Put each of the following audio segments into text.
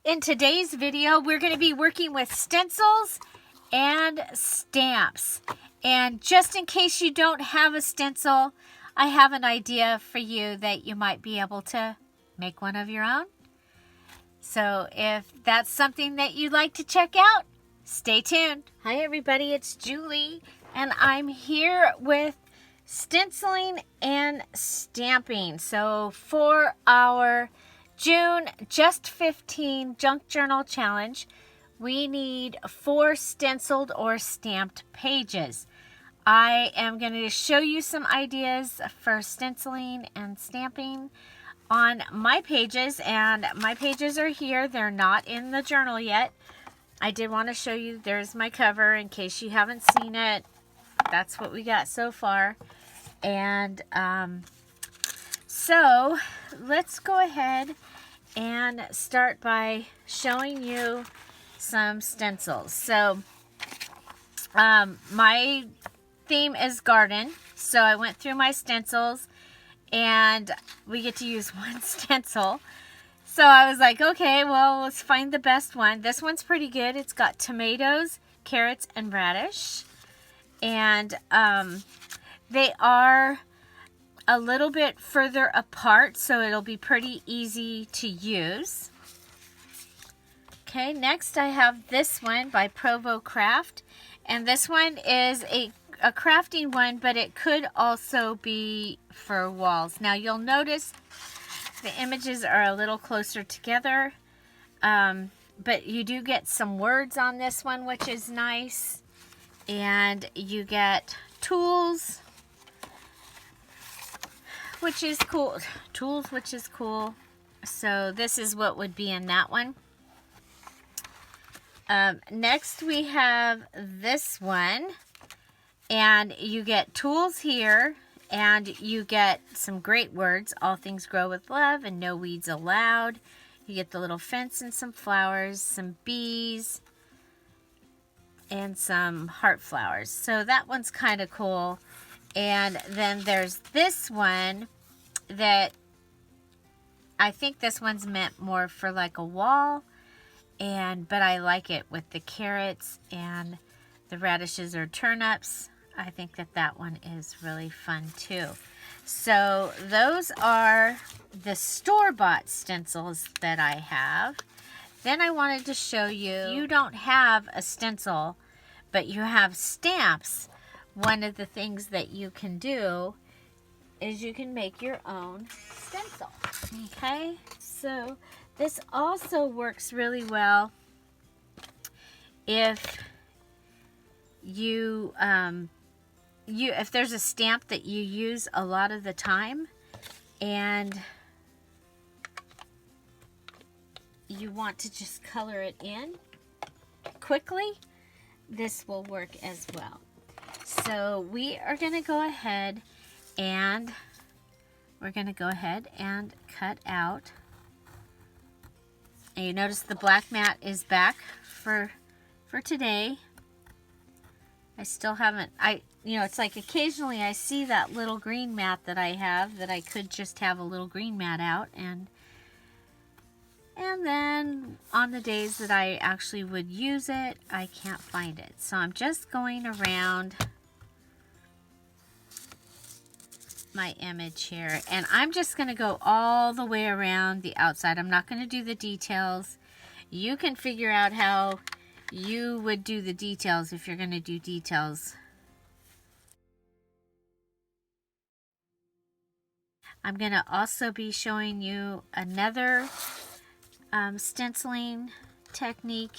In today's video, we're going to be working with stencils and stamps. And just in case you don't have a stencil, I have an idea for you that you might be able to make one of your own. So if that's something that you'd like to check out, stay tuned. Hi everybody, it's Julie, and I'm here with stenciling and stamping. So for our June Just 15 Junk Journal Challenge, we need 4 stenciled or stamped pages. I am going to show you some ideas for stenciling and stamping on my pages, and my pages are here. They're not in the journal yet. I did want to show you, there's my cover in case you haven't seen it. That's what we got so far. And so let's go ahead and start by showing you some stencils. So my theme is garden, so I went through my stencils and we get to use one stencil. So I was like, okay, well, let's find the best one. This one's pretty good. It's got tomatoes, carrots, and radish. And they are a little bit further apart, so it'll be pretty easy to use. Okay, next I have this one by Provo Craft. And this one is a crafting one, but it could also be for walls. Now you'll notice the images are a little closer together, but you do get some words on this one, which is nice. And you get tools, which is cool. Which is cool. So this is what would be in that one. Next we have this one, and you get tools here, and you get some great words. All things grow with love and no weeds allowed. You get the little fence and some flowers, some bees, and some heart flowers. So that one's kind of cool. And then there's this one that I think this one's meant more for like a wall, but I like it with the carrots and the radishes or turnips. I think that one is really fun too. So those are the store-bought stencils that I have. Then I wanted to show you, if you don't have a stencil, but you have stamps, one of the things that you can do is you can make your own stencil. Okay, so this also works really well if you, if there's a stamp that you use a lot of the time and you want to just color it in quickly, this will work as well. So we are going to go ahead and cut out. And you notice the black mat is back for today. I still haven't, it's like occasionally I see that little green mat that I have that I could just have a little green mat out, and then on the days that I actually would use it, I can't find it. So I'm just going around my image here, and I'm just going to go all the way around the outside. I'm not going to do the details. You can figure out how you would do the details if you're going to do details. I'm going to also be showing you another stenciling technique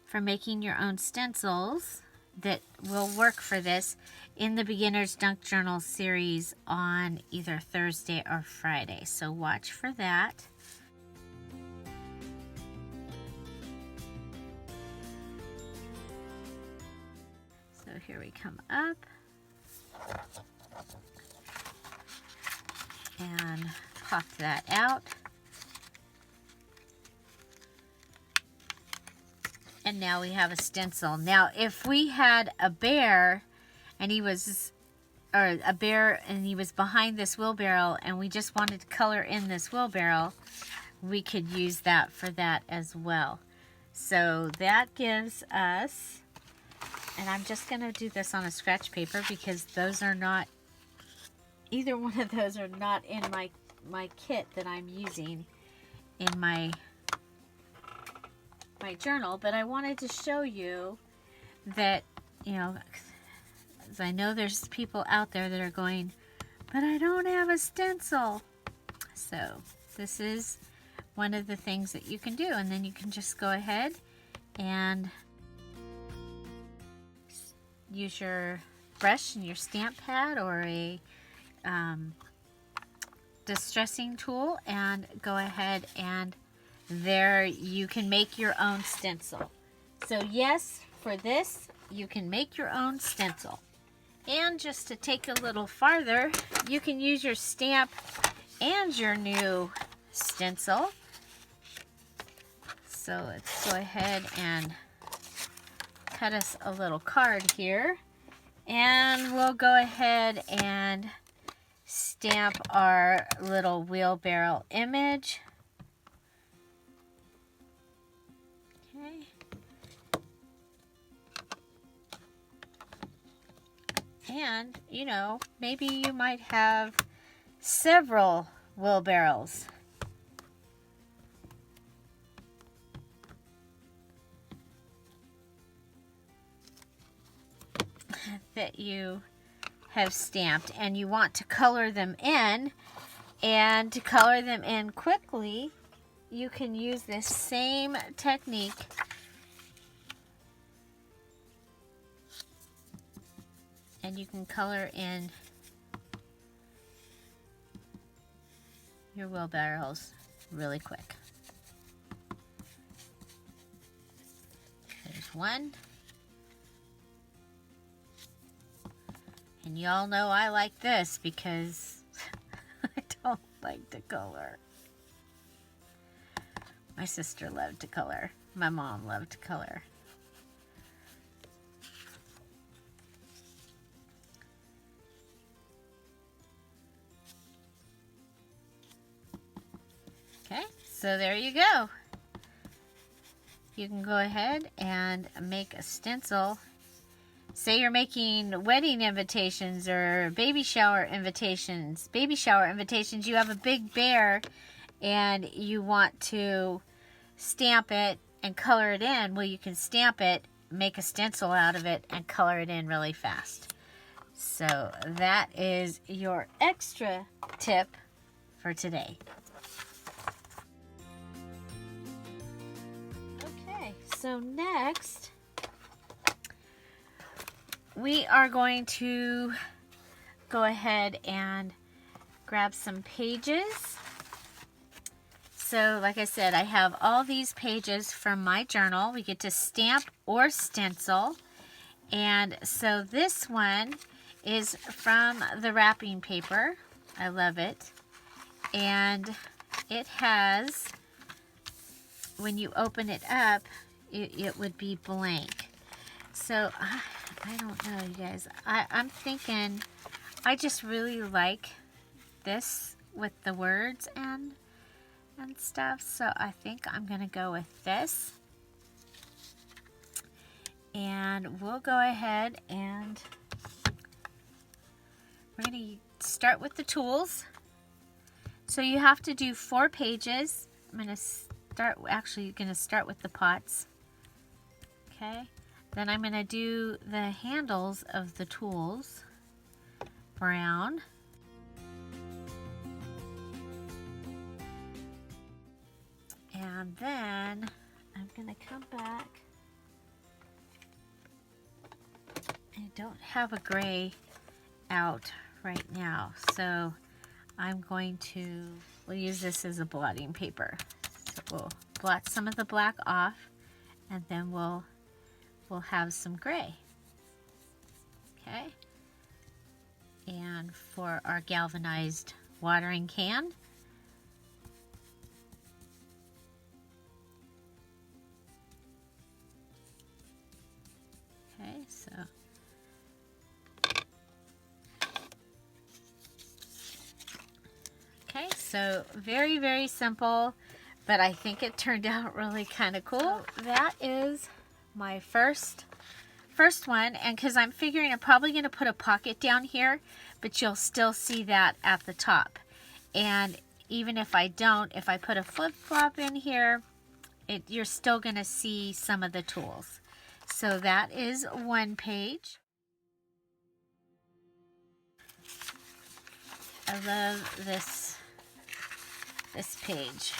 for making your own stencils that will work for this in the Beginner's Junk Journal series on either Thursday or Friday. So watch for that. So here we come up and pop that out. And now we have a stencil. Now, if we had a bear and he was behind this wheelbarrow and we just wanted to color in this wheelbarrow, we could use that for that as well. So that gives us, and I'm just going to do this on a scratch paper because those are not, either one of those are not in my kit that I'm using in my journal. But I wanted to show you that, you know, 'cause I know there's people out there that are going, but I don't have a stencil. So this is one of the things that you can do, and then you can just go ahead and use your brush and your stamp pad or a distressing tool and go ahead, and there you can make your own stencil. So yes, for this you can make your own stencil. And just to take a little farther, you can use your stamp and your new stencil. So let's go ahead and cut us a little card here. And we'll go ahead and stamp our little wheelbarrow image. Okay. And, you know, maybe you might have several wheelbarrows. That you have stamped, and you want to color them in, and to color them in quickly you can use this same technique and you can color in your wheelbarrows really quick. There's one. And y'all know I like this because I don't like to color. My sister loved to color. My mom loved to color. Okay, so there you go. You can go ahead and make a stencil. Say you're making wedding invitations or baby shower invitations. Baby shower invitations, you have a big bear and you want to stamp it and color it in. Well, you can stamp it, make a stencil out of it, and color it in really fast. So that is your extra tip for today. Okay, so next we are going to go ahead and grab some pages. So like I said, I have all these pages from my journal. We get to stamp or stencil. And so this one is from the wrapping paper. I love it. And it has, when you open it up, it would be blank. So I don't know, you guys. I'm thinking I just really like this with the words and stuff. So I think I'm going to go with this. And we'll go ahead and we're going to start with the tools. So you have to do 4 pages. I'm going to start, actually you're going to start with the pots. Okay. Then I'm going to do the handles of the tools, brown. And then I'm going to come back. I don't have a gray out right now, so I'm going to, we'll use this as a blotting paper. So we'll blot some of the black off, and then we'll have some gray. Okay. And for our galvanized watering can, okay, so okay, so very, very simple. but I think it turned out really kind of cool. So that is my first one, and because I'm figuring I'm probably going to put a pocket down here, but you'll still see that at the top. And even if I don't, if I put a flip-flop in here, you're still going to see some of the tools. So that is one page. I love this page.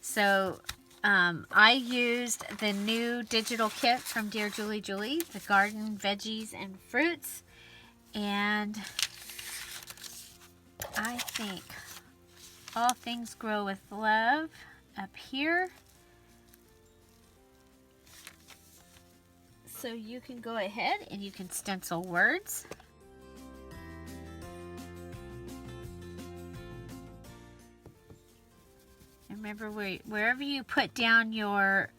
So I used the new digital kit from Dear Julie Julie, the garden, veggies, and fruits. And I think All Things Grow with Love up here. So you can go ahead and you can stencil words. Remember, wherever you put down your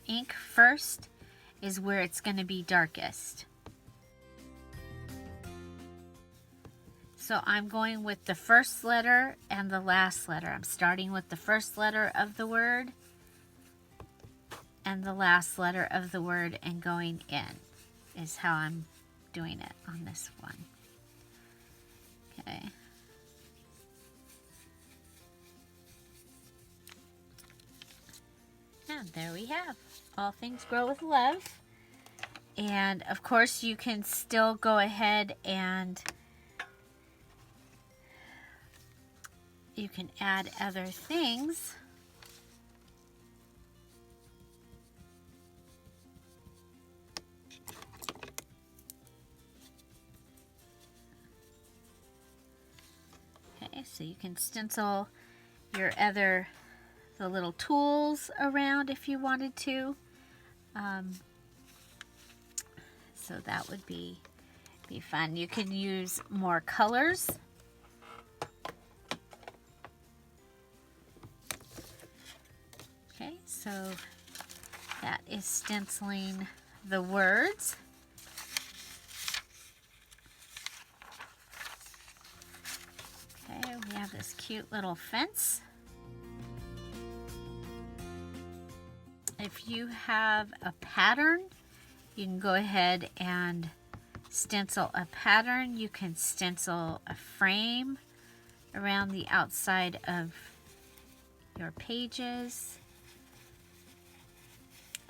ink first is where it's going to be darkest. So I'm going with the first letter and the last letter. I'm starting with the first letter of the word and the last letter of the word and going in is how I'm doing it on this one. Okay. And there we have All Things Grow with Love. And of course you can still go ahead and you can add other things. Okay, so you can stencil your the little tools around if you wanted to. So that would be fun. You can use more colors. Okay, so that is stenciling the words. Okay, we have this cute little fence. If you have a pattern, you can go ahead and stencil a pattern. You can stencil a frame around the outside of your pages.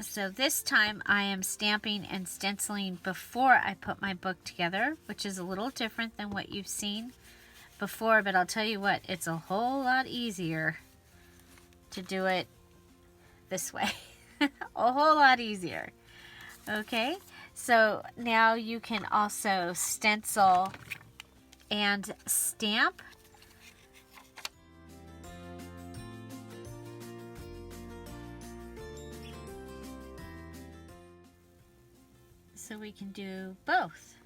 So this time I am stamping and stenciling before I put my book together, which is a little different than what you've seen before, but I'll tell you what, it's a whole lot easier to do it this way. A whole lot easier. Okay, so now you can also stencil and stamp. So we can do both.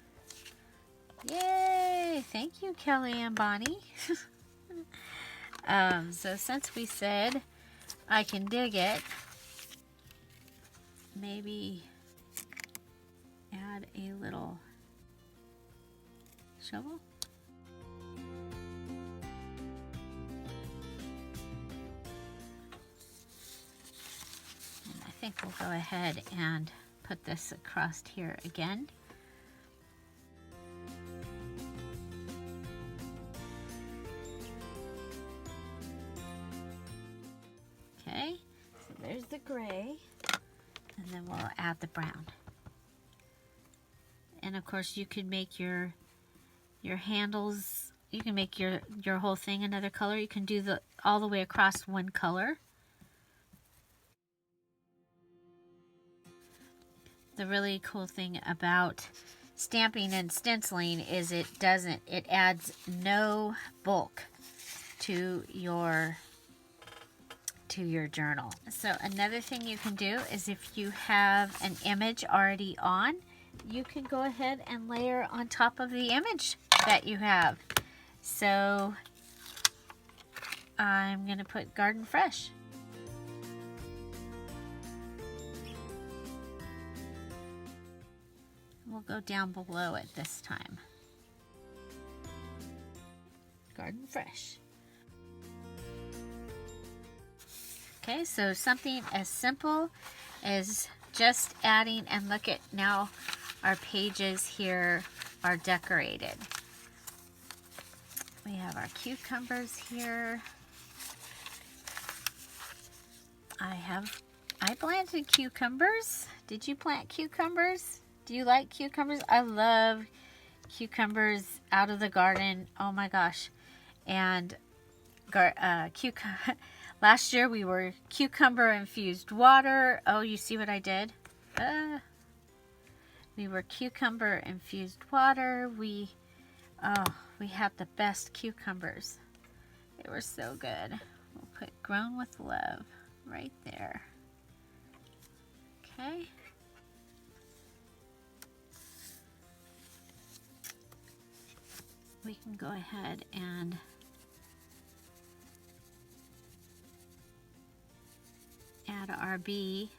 Yay! Thank you, Kelly and Bonnie. So since we said I can dig it, maybe add a little shovel. And I think we'll go ahead and put this across here again. Okay, so there's the gray, and then we'll add the brown. And of course you can make your handles, you can make your whole thing another color. You can do all the way across one color. The really cool thing about stamping and stenciling is it adds no bulk to your journal. So another thing you can do is if you have an image already on, you can go ahead and layer on top of the image that you have. So I'm going to put Garden Fresh. We'll go down below it this time. Garden Fresh. Okay, so something as simple as just adding, and look at now our pages here are decorated. We have our cucumbers here. I planted cucumbers. Did you plant cucumbers? Do you like cucumbers? I love cucumbers out of the garden. Oh my gosh. And last year we were cucumber infused water. Oh, you see what I did? We were cucumber infused water. We had the best cucumbers. They were so good. We'll put grown with love right there. Okay. We can go ahead and add our bee.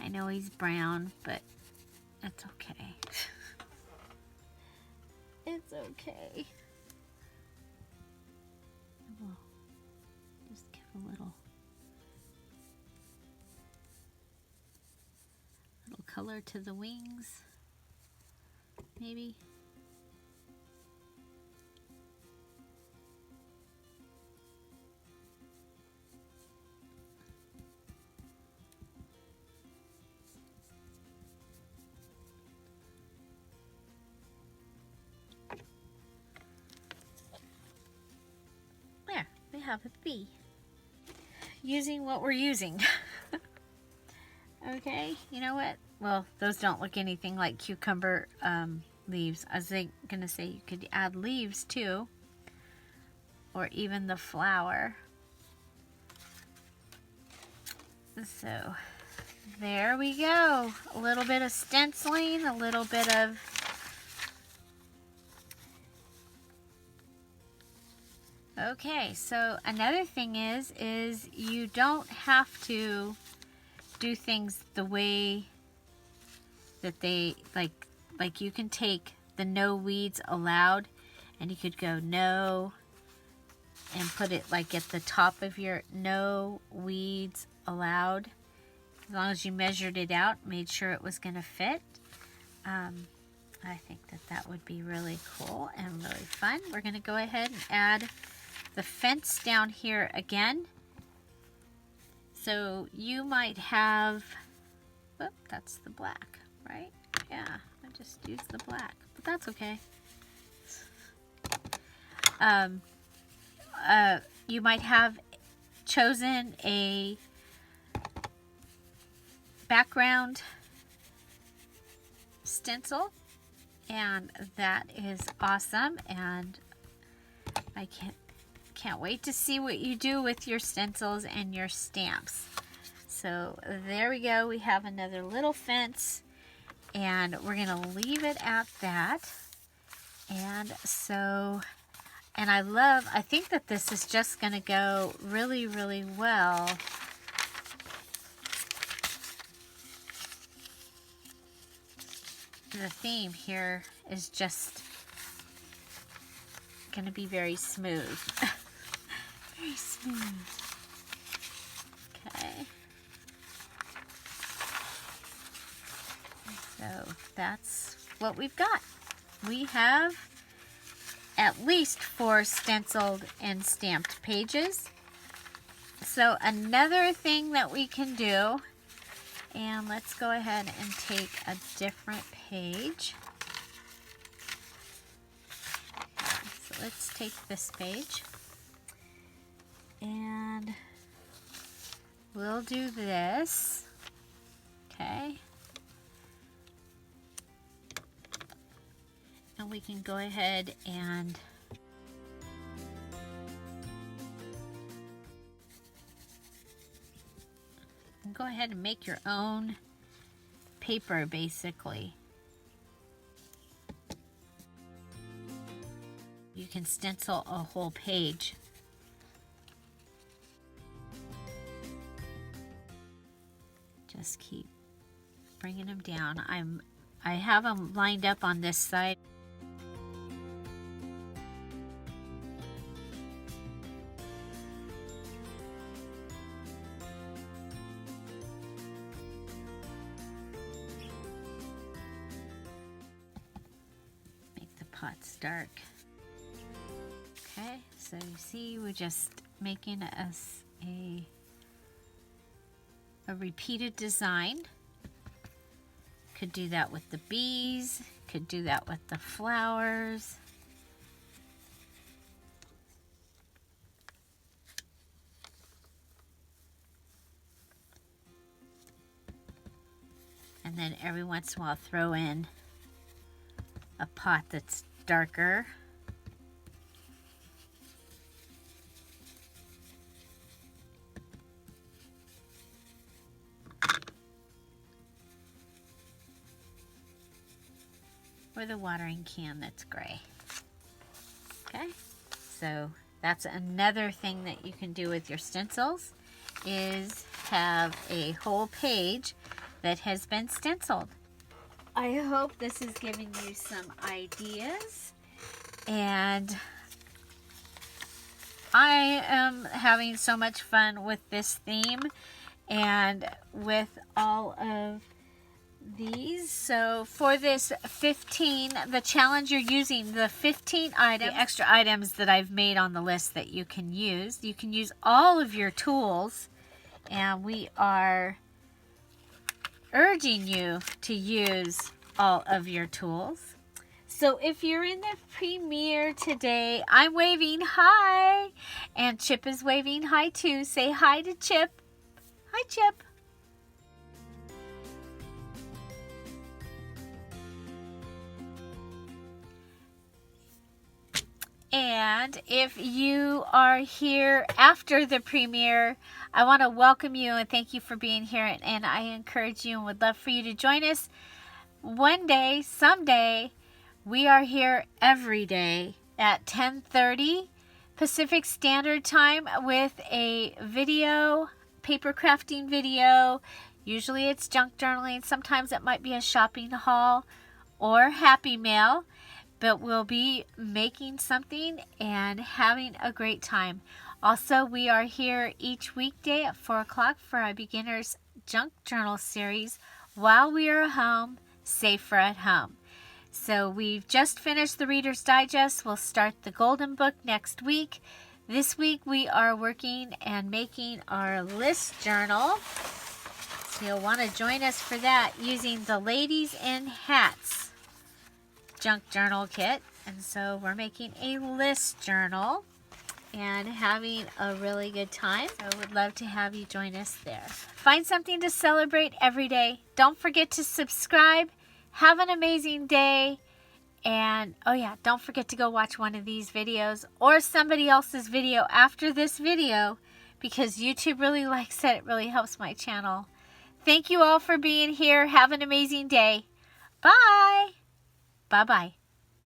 I know he's brown, but it's okay. It's okay. We'll just give a little color to the wings, maybe. There, we have a bee. Using what we're using. Okay, you know what? Well, those don't look anything like cucumber leaves. I was gonna say you could add leaves too, or even the flower. So there we go. A little bit of stenciling, a little bit of okay. So another thing is you don't have to do things the way that they like you can take the no weeds allowed and you could go no and put it like at the top of your no weeds allowed, as long as you measured it out, made sure it was going to fit. I think that would be really cool and really fun. We're going to go ahead and add the fence down here again. So you might have, oh, that's the black, right? Yeah, I just used the black, but that's okay. You might have chosen a background stencil, and that is awesome, and I can't wait to see what you do with your stencils and your stamps. So there we go. We have another little fence, and we're going to leave it at that. And so, and I think that this is just going to go really, really well. The theme here is just going to be very smooth. Very smooth. Okay. So that's what we've got. We have at least 4 stenciled and stamped pages. So another thing that we can do, and let's go ahead and take a different page. So let's take this page, and we'll do this. Okay. And we can go ahead and make your own paper, basically. You can stencil a whole page. Just keep bringing them down. I have them lined up on this side. pot's dark. Okay, so you see we're just making us a repeated design. Could do that with the bees, could do that with the flowers. And then every once in a while throw in a pot that's darker. Or the watering can that's gray. Okay, so that's another thing that you can do with your stencils, is have a whole page that has been stenciled. I hope this is giving you some ideas, and I am having so much fun with this theme and with all of these. So for this 15, the challenge, you're using the 15 items, the extra items that I've made on the list that you can use. You can use all of your tools, and we are urging you to use all of your tools. So if you're in the premiere today, I'm waving hi, and Chip is waving hi too. Say hi to Chip. Hi, Chip. And if you are here after the premiere, I want to welcome you and thank you for being here. And I encourage you and would love for you to join us one day, someday. We are here every day at 10:30 Pacific Standard Time with a video, paper crafting video. Usually it's junk journaling. Sometimes it might be a shopping haul or happy mail. But we'll be making something and having a great time. Also, we are here each weekday at 4 o'clock for our Beginner's Junk Journal series, While We Are Home, Safer at Home. So we've just finished the Reader's Digest. We'll start the Golden Book next week. This week we are working and making our list journal. So you'll want to join us for that using the Ladies in Hats junk journal kit. And so we're making a list journal and having a really good time. So I would love to have you join us there. Find something to celebrate every day. Don't forget to subscribe. Have an amazing day. And oh yeah, don't forget to go watch one of these videos or somebody else's video after this video, because YouTube really likes it. It really helps my channel. Thank you all for being here. Have an amazing day. Bye. Bye-bye.